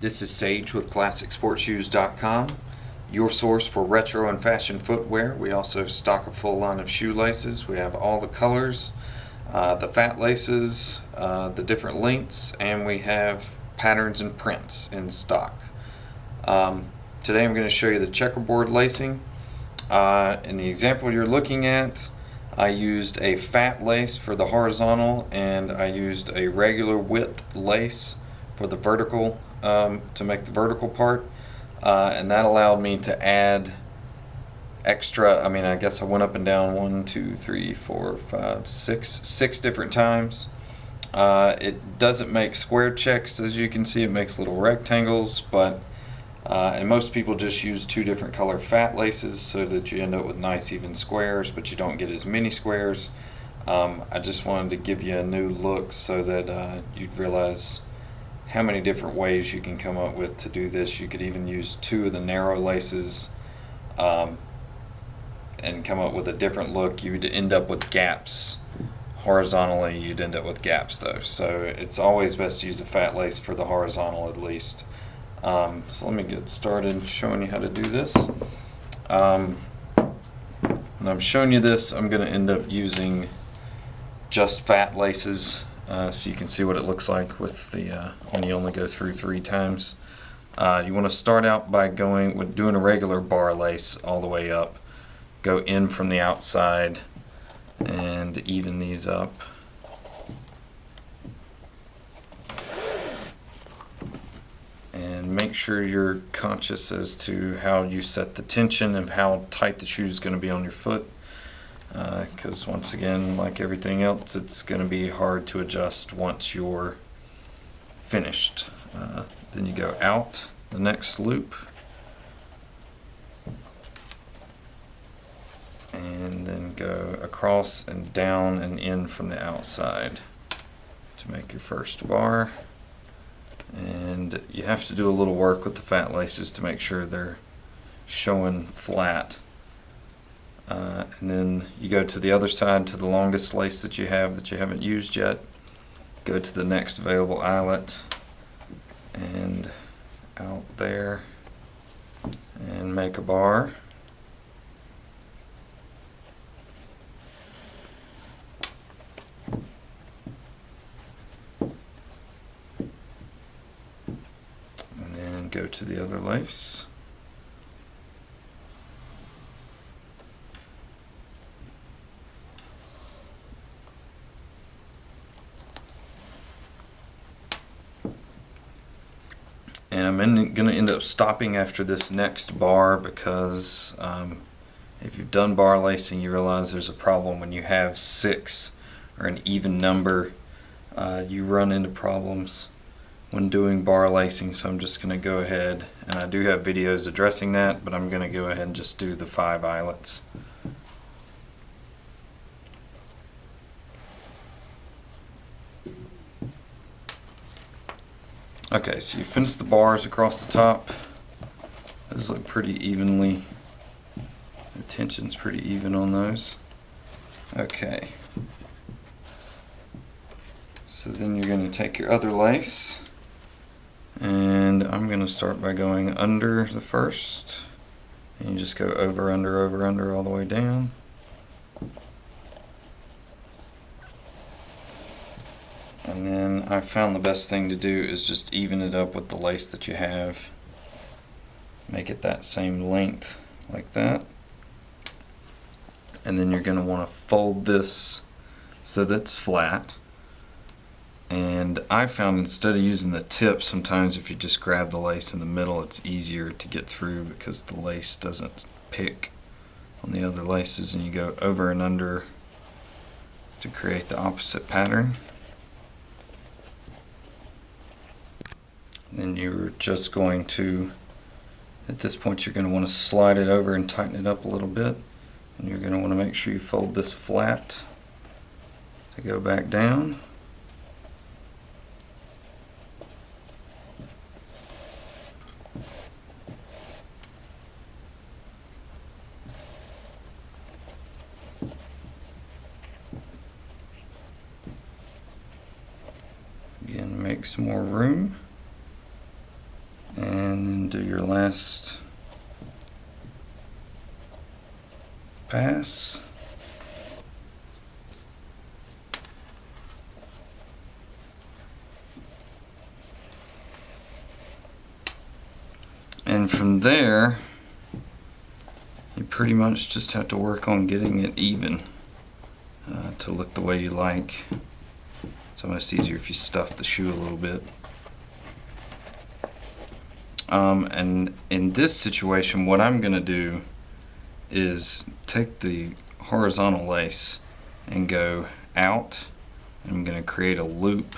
This is Sage with ClassicSportsShoes.com, your source for retro and fashion footwear. We also stock a full line of shoelaces. We have all the colors, the fat laces, the different lengths, and we have patterns and prints in stock. Today I'm going to show you the checkerboard lacing. In the example you're looking at, I used a fat lace for the horizontal and I used a regular width lace for the vertical, to make the vertical part, and that allowed me to add extra. I guess I went up and down 1, 2, 3, 4, 5, 6 different times. It doesn't make square checks, as you can see. It makes little rectangles, but and most people just use 2 different color fat laces so that you end up with nice even squares, but you don't get as many squares. I just wanted to give you a new look so that you'd realize how many different ways you can come up with to do this. You could even use 2 of the narrow laces and come up with a different look. You'd end up with gaps. Horizontally, you'd end up with gaps though. So it's always best to use a fat lace for the horizontal at least. So let me get started showing you how to do this. When I'm showing you this, I'm going to end up using just fat laces. So you can see what it looks like with the when you only go through 3 times. You want to start out by doing a regular bar lace all the way up. Go in from the outside and even these up. And make sure you're conscious as to how you set the tension of how tight the shoe is going to be on your foot. Because once again, like everything else, it's going to be hard to adjust once you're finished. Then you go out the next loop and then go across and down and in from the outside to make your first bar. And you have to do a little work with the fat laces to make sure they're showing flat. And then you go to the other side to the longest lace that you haven't used yet. Go to the next available eyelet and out there and make a bar. And then go to the other lace. And I'm going to end up stopping after this next bar because if you've done bar lacing, you realize there's a problem when you have 6 or an even number. You run into problems when doing bar lacing, so I'm just going to go ahead, and I do have videos addressing that, but I'm going to go ahead and just do the 5 eyelets. Okay, so you finish the bars across the top. Those look pretty evenly. The tension's pretty even on those. Okay. So then you're going to take your other lace, and I'm going to start by going under the first, and you just go over, under all the way down. And then I found the best thing to do is just even it up with the lace that you have. Make it that same length like that. And then you're going to want to fold this so that's flat. And I found instead of using the tip, sometimes if you just grab the lace in the middle, it's easier to get through because the lace doesn't pick on the other laces, and you go over and under to create the opposite pattern. Then you're just going to, at this point, you're going to want to slide it over and tighten it up a little bit. And you're going to want to make sure you fold this flat to go back down. Again, make some more room. and then do your last pass. And from there, you pretty much just have to work on getting it even to look the way you like. It's almost easier if you stuff the shoe a little bit. And in this situation, what I'm going to do is take the horizontal lace and go out. I'm going to create a loop,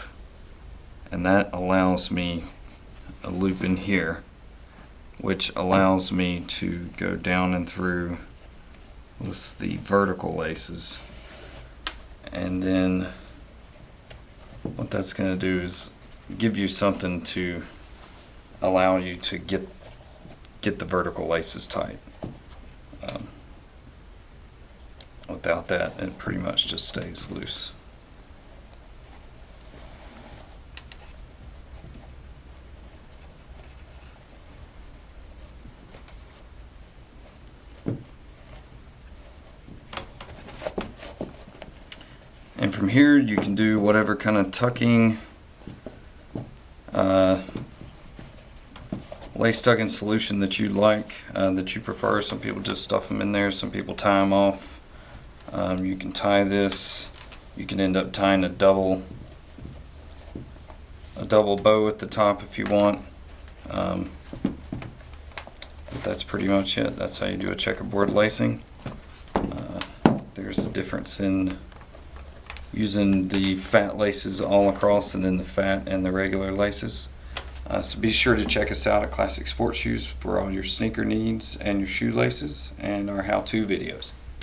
and that allows me a loop in here, which allows me to go down and through with the vertical laces. And then what that's going to do is give you something to allow you to get the vertical laces tight. Without that, it pretty much just stays loose. And from here you can do whatever kind of tucking, lace tucking solution that you like, that you prefer. Some people just stuff them in there, some people tie them off. You can tie this, you can end up tying a double bow at the top if you want. But that's pretty much it. That's how you do a checkerboard lacing. There's a difference in using the fat laces all across and then the fat and the regular laces. So be sure to check us out at Classic Sports Shoes for all your sneaker needs and your shoelaces and our how-to videos.